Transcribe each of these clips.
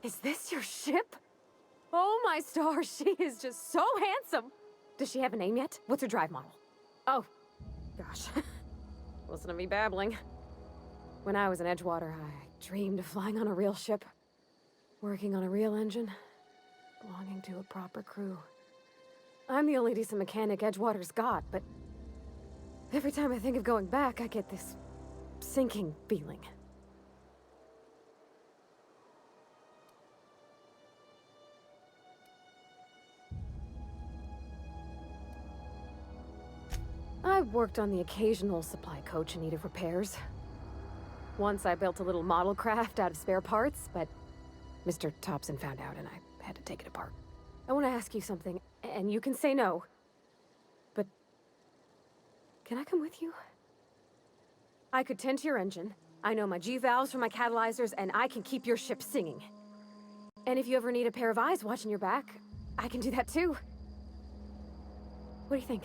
Is this your ship? Oh my stars, she is just so handsome! Does she have a name yet? What's her drive model? Oh, gosh. Listen to me babbling. When I was in Edgewater, I dreamed of flying on a real ship, working on a real engine, belonging to a proper crew. I'm the only decent mechanic Edgewater's got, but every time I think of going back, I get this sinking feeling. I've worked on the occasional supply coach in need of repairs. Once I built a little model craft out of spare parts, but Mr. Thompson found out and I had to take it apart. I want to ask you something, and you can say no. But can I come with you? I could tend to your engine. I know my G-valves from my catalyzers, and I can keep your ship singing. And if you ever need a pair of eyes watching your back, I can do that too. What do you think?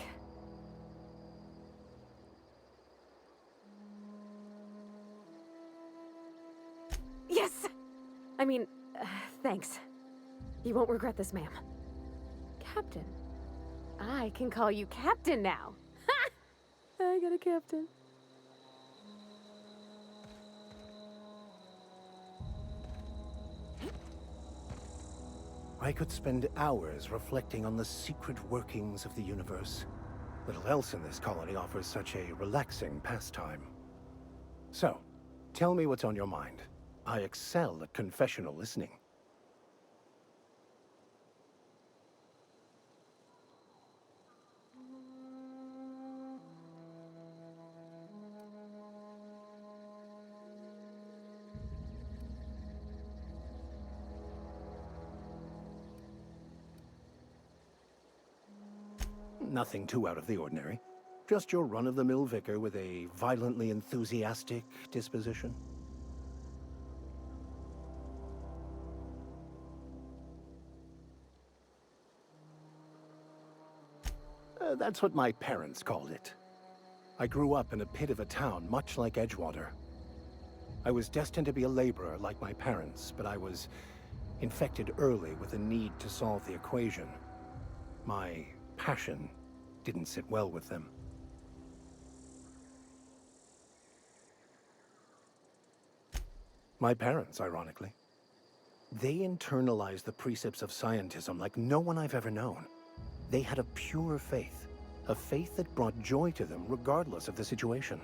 Yes! I mean, thanks. You won't regret this, ma'am. Captain. I can call you Captain now. Ha! I got a captain. I could spend hours reflecting on the secret workings of the universe. Little else in this colony offers such a relaxing pastime. So, tell me what's on your mind. I excel at confessional listening. Nothing too out of the ordinary. Just your run-of-the-mill vicar with a violently enthusiastic disposition. That's what my parents called it. I grew up in a pit of a town much like Edgewater. I was destined to be a laborer like my parents, but I was infected early with a need to solve the equation. My passion didn't sit well with them. My parents, ironically. They internalized the precepts of scientism like no one I've ever known. They had a pure faith, a faith that brought joy to them regardless of the situation.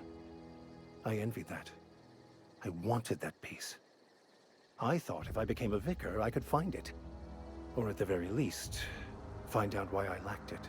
I envied that. I wanted that peace. I thought if I became a vicar, I could find it. Or at the very least, find out why I lacked it.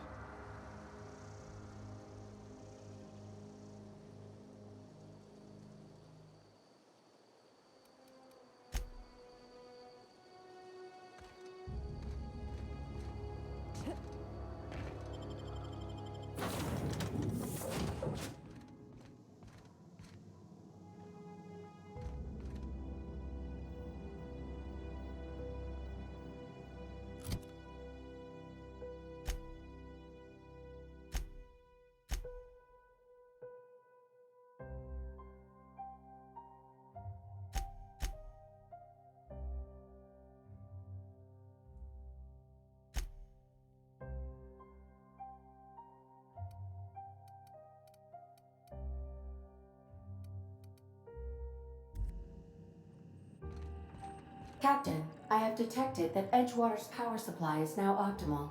Captain, I have detected that Edgewater's power supply is now optimal.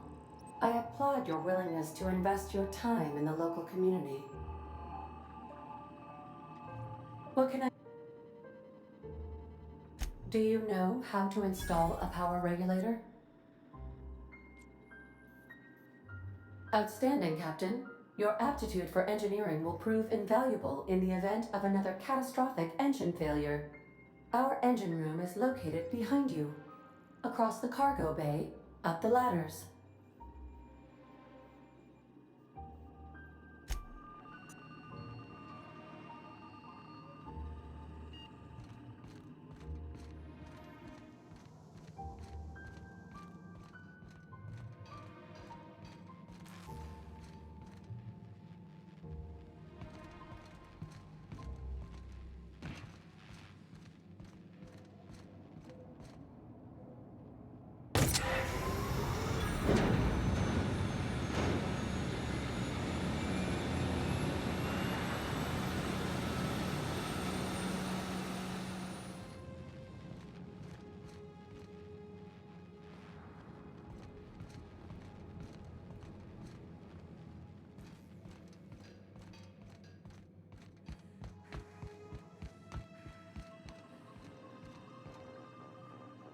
I applaud your willingness to invest your time in the local community. What can I... Do you know how to install a power regulator? Outstanding, Captain. Your aptitude for engineering will prove invaluable in the event of another catastrophic engine failure. Our engine room is located behind you. Across the cargo bay, up the ladders.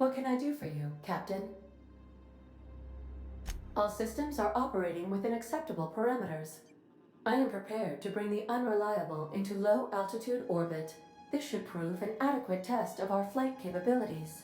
What can I do for you, Captain? All systems are operating within acceptable parameters. I am prepared to bring the Unreliable into low-altitude orbit. This should prove an adequate test of our flight capabilities.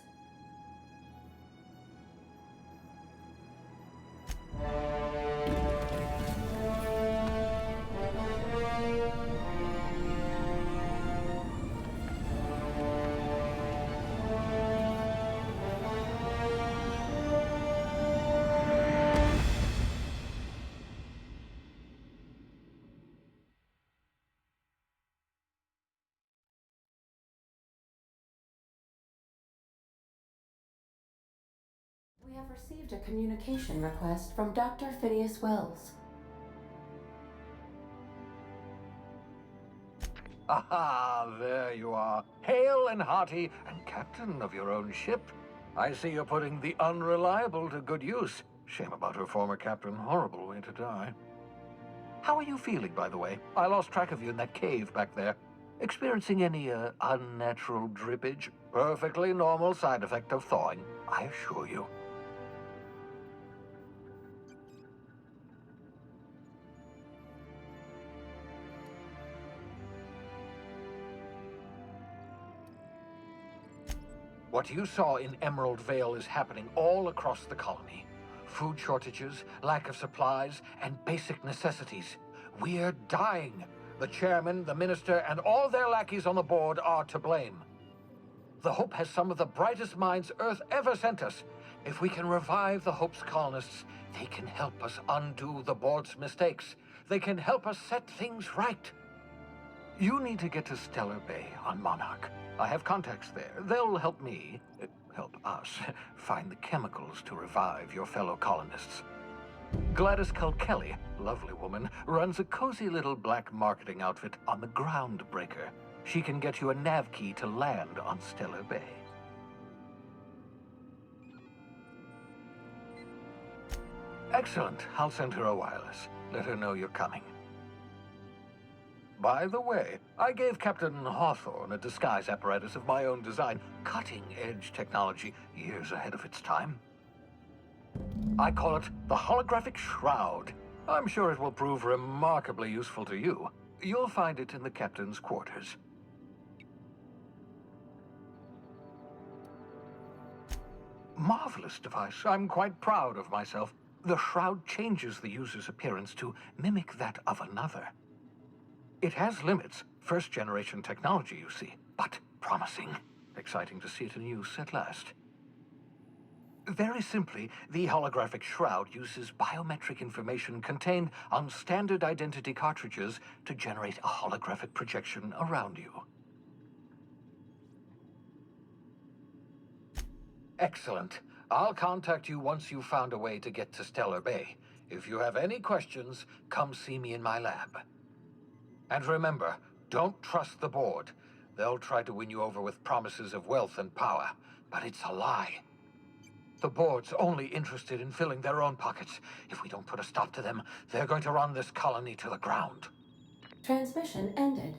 We have received a communication request from Dr. Phineas Wells. Aha, there you are. Hale and hearty, and captain of your own ship. I see you're putting the Unreliable to good use. Shame about her former captain. Horrible way to die. How are you feeling, by the way? I lost track of you in that cave back there. Experiencing any, unnatural drippage? Perfectly normal side effect of thawing, I assure you. What you saw in Emerald Vale is happening all across the colony. Food shortages, lack of supplies, and basic necessities. We're dying. The chairman, the minister, and all their lackeys on the board are to blame. The Hope has some of the brightest minds Earth ever sent us. If we can revive the Hope's colonists, they can help us undo the board's mistakes. They can help us set things right. You need to get to Stellar Bay on Monarch. I have contacts there. They'll help me, help us, find the chemicals to revive your fellow colonists. Gladys Kelly, lovely woman, runs a cozy little black marketing outfit on the Groundbreaker. She can get you a nav key to land on Stellar Bay. Excellent. I'll send her a wireless. Let her know you're coming. By the way, I gave Captain Hawthorne a disguise apparatus of my own design, cutting-edge technology, years ahead of its time. I call it the Holographic Shroud. I'm sure it will prove remarkably useful to you. You'll find it in the captain's quarters. Marvelous device. I'm quite proud of myself. The shroud changes the user's appearance to mimic that of another. It has limits, first-generation technology, you see, but promising. Exciting to see it in use at last. Very simply, the holographic shroud uses biometric information contained on standard identity cartridges to generate a holographic projection around you. Excellent. I'll contact you once you've found a way to get to Stellar Bay. If you have any questions, come see me in my lab. And remember, don't trust the board. They'll try to win you over with promises of wealth and power, but it's a lie. The board's only interested in filling their own pockets. If we don't put a stop to them, they're going to run this colony to the ground. Transmission ended.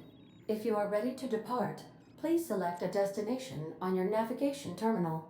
If you are ready to depart, please select a destination on your navigation terminal.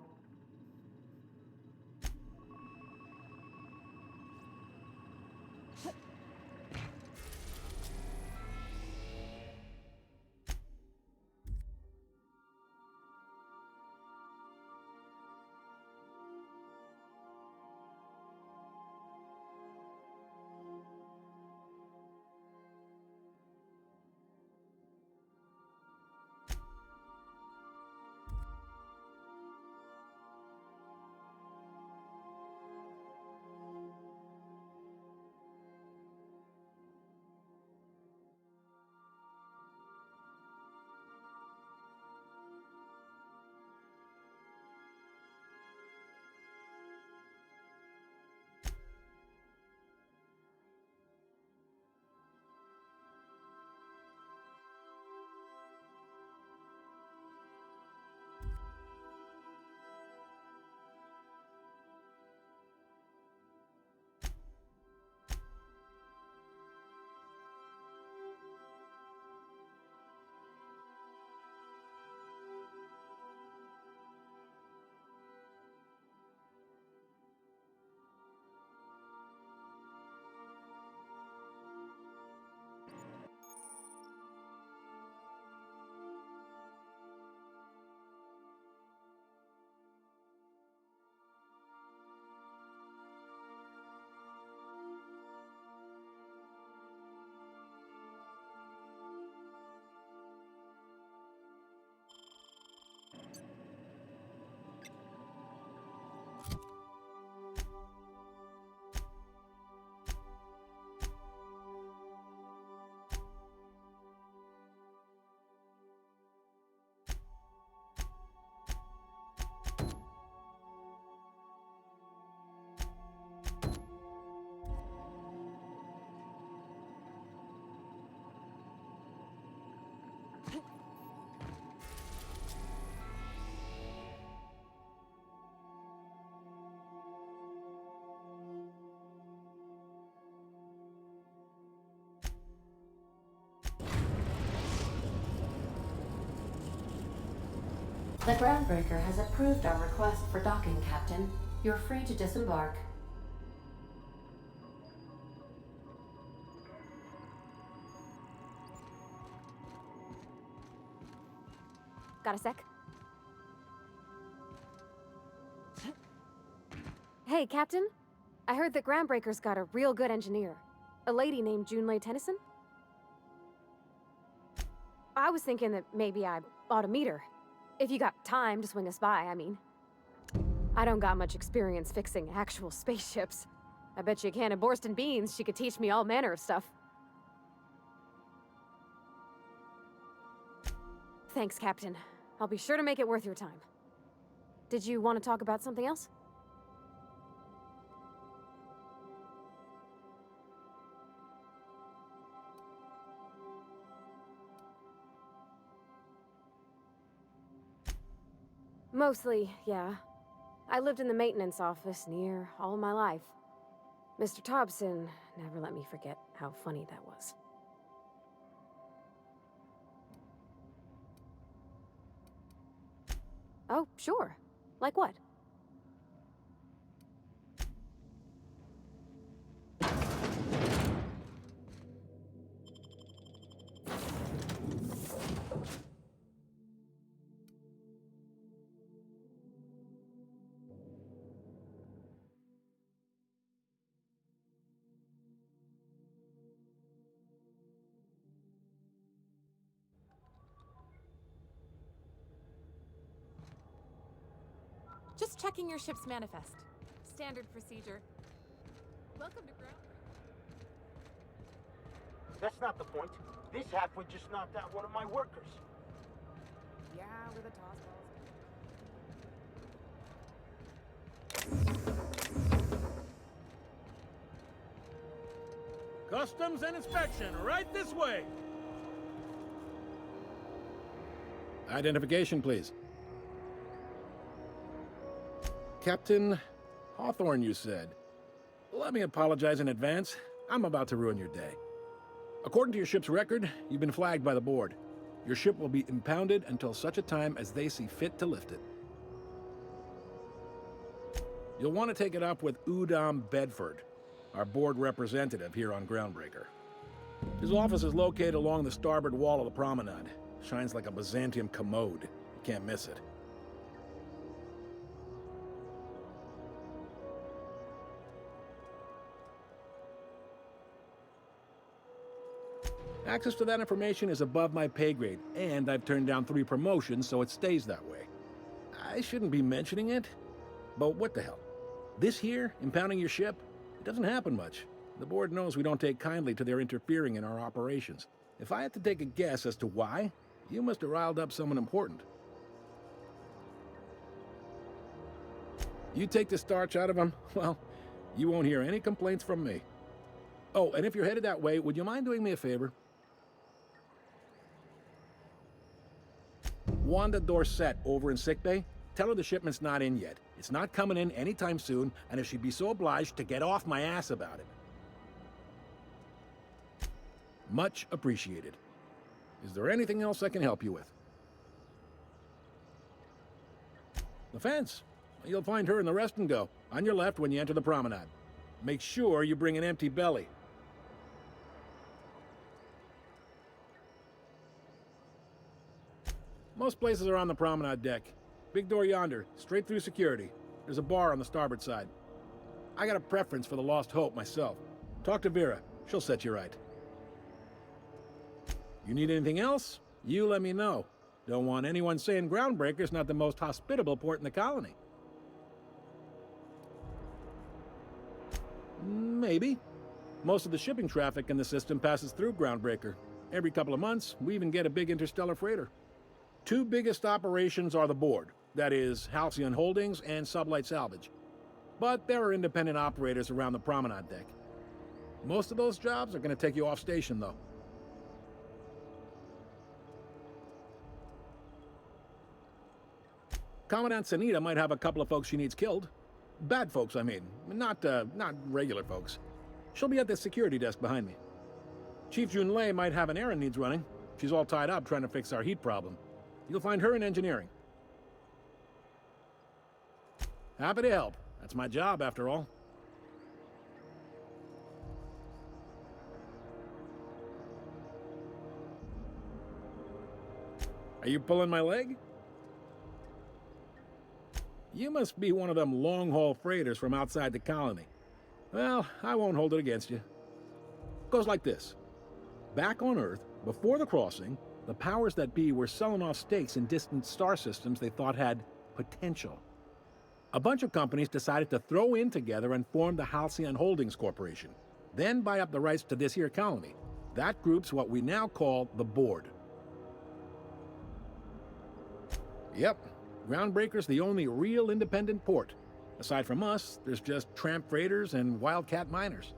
The Groundbreaker has approved our request for docking, Captain. You're free to disembark. Got a sec? Hey, Captain. I heard that Groundbreaker's got a real good engineer. A lady named Junlei Tennyson. I was thinking that maybe I ought to meet her. If you got time to swing us by, I mean. I don't got much experience fixing actual spaceships. I bet you a can of Borston beans she could teach me all manner of stuff. Thanks, Captain. I'll be sure to make it worth your time. Did you want to talk about something else? Mostly, yeah. I lived in the maintenance office near all my life. Mr. Thompson never let me forget how funny that was. Oh, sure. Like what? Just checking your ship's manifest. Standard procedure. Welcome to ground. That's not the point. This halfwit just knocked out one of my workers. Yeah, with a toss balls. Customs and inspection, right this way. Identification, please. Captain Hawthorne, you said. Let me apologize in advance. I'm about to ruin your day. According to your ship's record, you've been flagged by the board. Your ship will be impounded until such a time as they see fit to lift it. You'll want to take it up with Udom Bedford, our board representative here on Groundbreaker. His office is located along the starboard wall of the promenade. Shines like a Byzantium commode. You can't miss it. Access to that information is above my pay grade, and I've turned down 3 promotions, so it stays that way. I shouldn't be mentioning it, but what the hell? This here, impounding your ship, it doesn't happen much. The board knows we don't take kindly to their interfering in our operations. If I had to take a guess as to why, you must have riled up someone important. You take the starch out of them, well, you won't hear any complaints from me. Oh, and if you're headed that way, would you mind doing me a favor? Wanda Dorset over in sickbay, tell her the shipment's not in yet. It's not coming in anytime soon, and if she'd be so obliged to get off my ass about it. Much appreciated. Is there anything else I can help you with? The fence. You'll find her in the rest and go, on your left when you enter the promenade. Make sure you bring an empty belly. Most places are on the promenade deck. Big door yonder, straight through security. There's a bar on the starboard side. I got a preference for the Lost Hope myself. Talk to Vera. She'll set you right. You need anything else? You let me know. Don't want anyone saying Groundbreaker's not the most hospitable port in the colony. Maybe. Most of the shipping traffic in the system passes through Groundbreaker. Every couple of months, we even get a big interstellar freighter. 2 biggest operations are the board, that is, Halcyon Holdings and Sublight Salvage. But there are independent operators around the promenade deck. Most of those jobs are going to take you off station, though. Commandant Sanita might have a couple of folks she needs killed. Bad folks, I mean. Not regular folks. She'll be at the security desk behind me. Chief Junlei might have an errand needs running. She's all tied up trying to fix our heat problem. You'll find her in engineering. Happy to help. That's my job, after all. Are you pulling my leg? You must be one of them long-haul freighters from outside the colony. Well, I won't hold it against you. Goes like this. Back on Earth, before the crossing, the powers that be were selling off stakes in distant star systems they thought had potential. A bunch of companies decided to throw in together and form the Halcyon Holdings Corporation, then buy up the rights to this here colony. That group's what we now call the Board. Yep, Groundbreaker's the only real independent port. Aside from us, there's just tramp freighters and wildcat miners.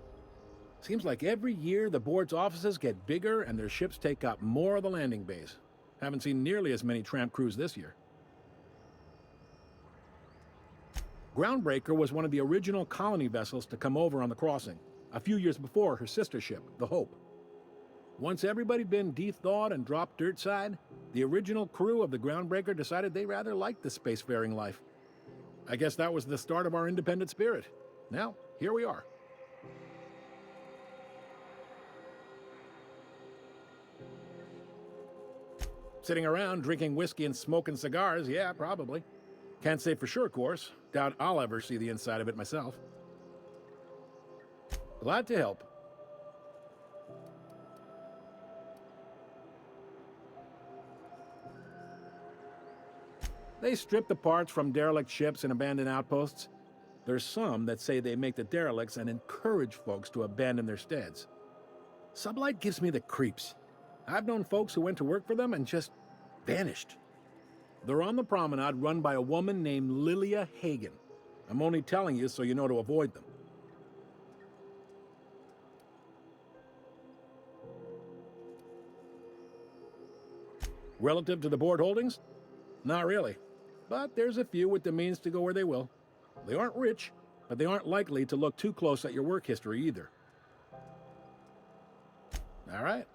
Seems like every year the Board's offices get bigger and their ships take up more of the landing bays. Haven't seen nearly as many tramp crews this year. Groundbreaker was one of the original colony vessels to come over on the crossing, a few years before her sister ship, the Hope. Once everybody'd been de-thawed and dropped dirt side, the original crew of the Groundbreaker decided they rather liked the spacefaring life. I guess that was the start of our independent spirit. Now, here we are. Sitting around drinking whiskey and smoking cigars, yeah, probably. Can't say for sure, of course. Doubt I'll ever see the inside of it myself. Glad to help. They strip the parts from derelict ships and abandoned outposts. There's some that say they make the derelicts and encourage folks to abandon their steads. Sublight gives me the creeps. I've known folks who went to work for them and just vanished. They're on the promenade run by a woman named Lilia Hagen. I'm only telling you so you know to avoid them. Relative to the Board holdings? Not really. But there's a few with the means to go where they will. They aren't rich, but they aren't likely to look too close at your work history either. All right.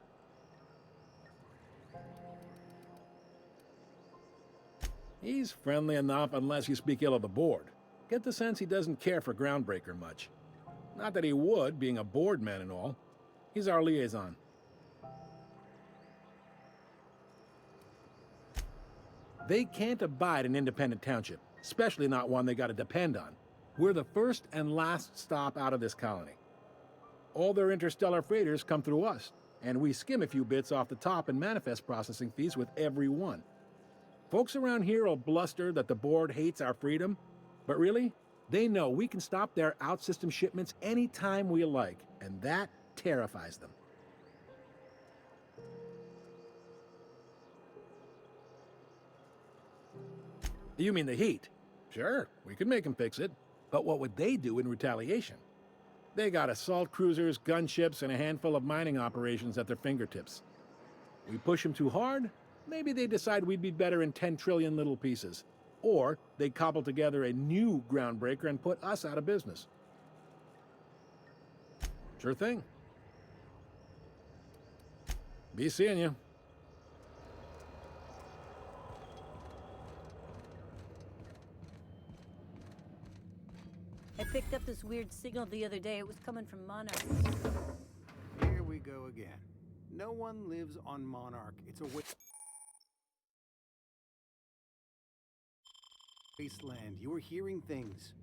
He's friendly enough unless you speak ill of the Board. Get the sense he doesn't care for Groundbreaker much. Not that he would, being a Board man and all. He's our liaison. They can't abide an independent township, especially not one they gotta depend on. We're the first and last stop out of this colony. All their interstellar freighters come through us, and we skim a few bits off the top in manifest processing fees with every one. Folks around here will bluster that the Board hates our freedom, but really, they know we can stop their out-system shipments anytime we like, and that terrifies them. You mean the heat? Sure, we could make them fix it. But what would they do in retaliation? They got assault cruisers, gunships, and a handful of mining operations at their fingertips. We push them too hard, maybe they decide we'd be better in 10 trillion little pieces. Or they cobble together a new Groundbreaker and put us out of business. Sure thing. Be seeing you. I picked up this weird signal the other day. It was coming from Monarch. Here we go again. No one lives on Monarch. It's a wasteland. You were hearing things.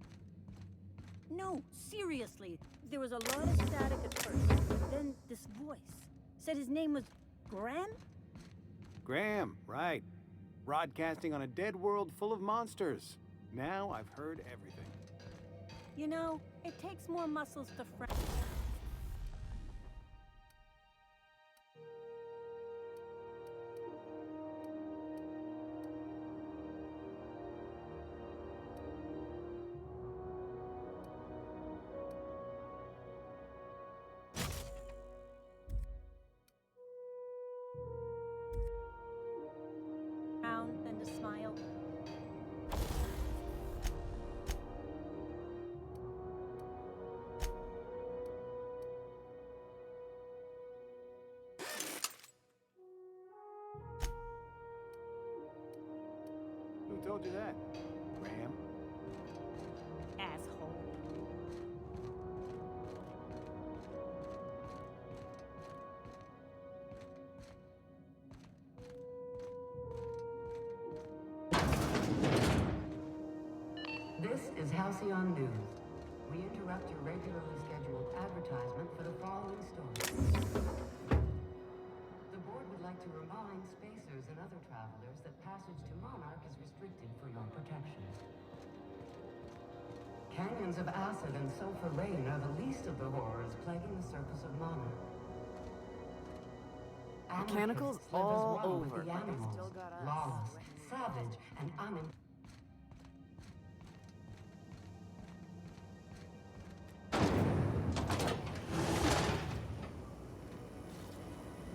No, seriously. There was a lot of static at first. Then this voice said his name was Graham? Graham, right. Broadcasting on a dead world full of monsters. Now I've heard everything. You know, it takes more muscles to frown than to smile. Who told you that, Graham? asshole. This is Halcyon News. We interrupt your regularly scheduled advertisement for the following story. The board would like to remind spacers and other travelers that passage to Monarch is restricted for your protection. Canyons of acid and sulfur rain are the least of the horrors plaguing the surface of Monarch. Mechanicals Anarchists live as all one with over, the but they animals, still got us. lawless, savage, and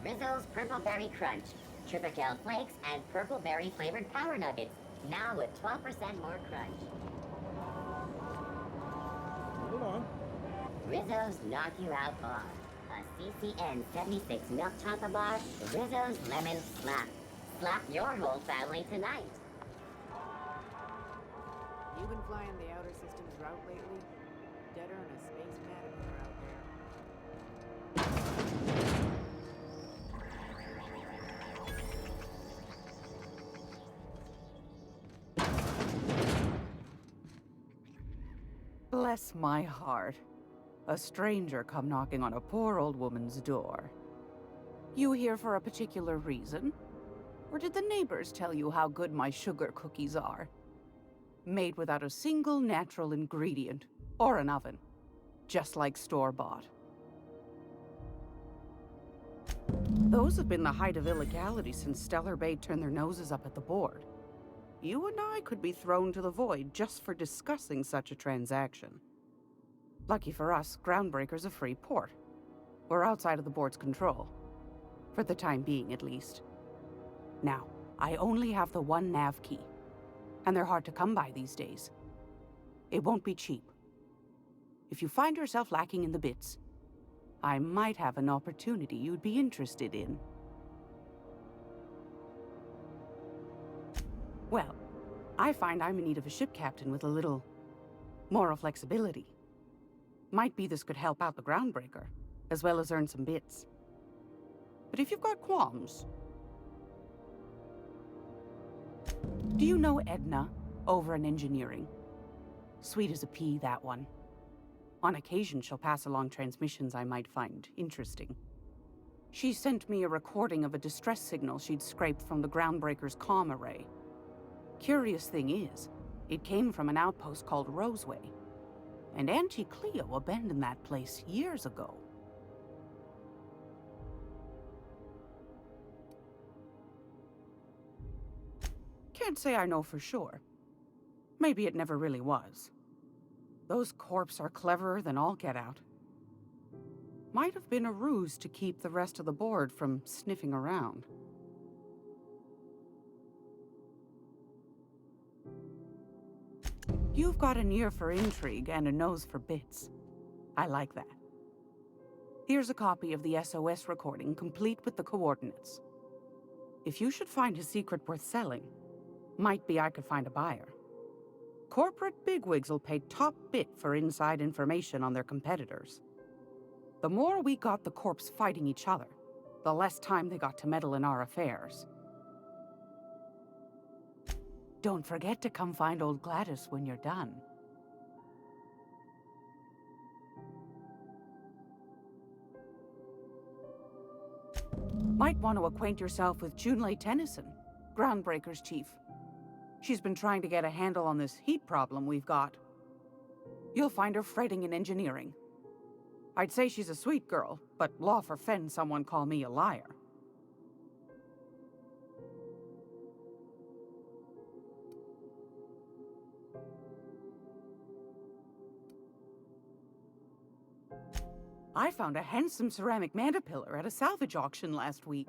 Rizzo's Purple Berry Crunch, Tripical Flakes, and Purple Berry flavored Power Nuggets. Now with 12% more crunch. Hold on. Rizzo's Knock You Out Bar. A CCN 76 milk chocolate bar. Rizzo's Lemon Slap. Slap your whole family tonight. You been flying the outer systems route lately? Deader than a space matador out there. Bless my heart. A stranger come knocking on a poor old woman's door. You here for a particular reason? Or did the neighbors tell you how good my sugar cookies are? Made without a single natural ingredient, or an oven. Just like store-bought. Those have been the height of illegality since Stellar Bay turned their noses up at the board. You and I could be thrown to the void just for discussing such a transaction. Lucky for us, Groundbreaker's a free port. We're outside of the board's control. For the time being, at least. Now, I only have the one nav key. And they're hard to come by these days. It won't be cheap. If you find yourself lacking in the bits, I might have an opportunity you'd be interested in. Well, I find I'm in need of a ship captain with a little moral flexibility. Might be this could help out the Groundbreaker, as well as earn some bits. But if you've got qualms... Do you know Edna, over in engineering? Sweet as a pea, that one. On occasion, she'll pass along transmissions I might find interesting. She sent me a recording of a distress signal she'd scraped from the Groundbreaker's comm array. Curious thing is, it came from an outpost called Roseway. And Auntie Cleo abandoned that place years ago. Can't say I know for sure. Maybe it never really was. Those corps are cleverer than all get out. Might have been a ruse to keep the rest of the board from sniffing around. You've got an ear for intrigue and a nose for bits. I like that. Here's a copy of the SOS recording, complete with the coordinates. If you should find a secret worth selling, might be I could find a buyer. Corporate bigwigs will pay top bit for inside information on their competitors. The more we got the corps fighting each other, the less time they got to meddle in our affairs. Don't forget to come find old Gladys when you're done. Might want to acquaint yourself with Junlei Tennyson, Groundbreaker's chief. She's been trying to get a handle on this heat problem we've got. You'll find her fretting in engineering. I'd say she's a sweet girl, but law forfend someone call me a liar. I found a handsome ceramic mandapillar at a salvage auction last week.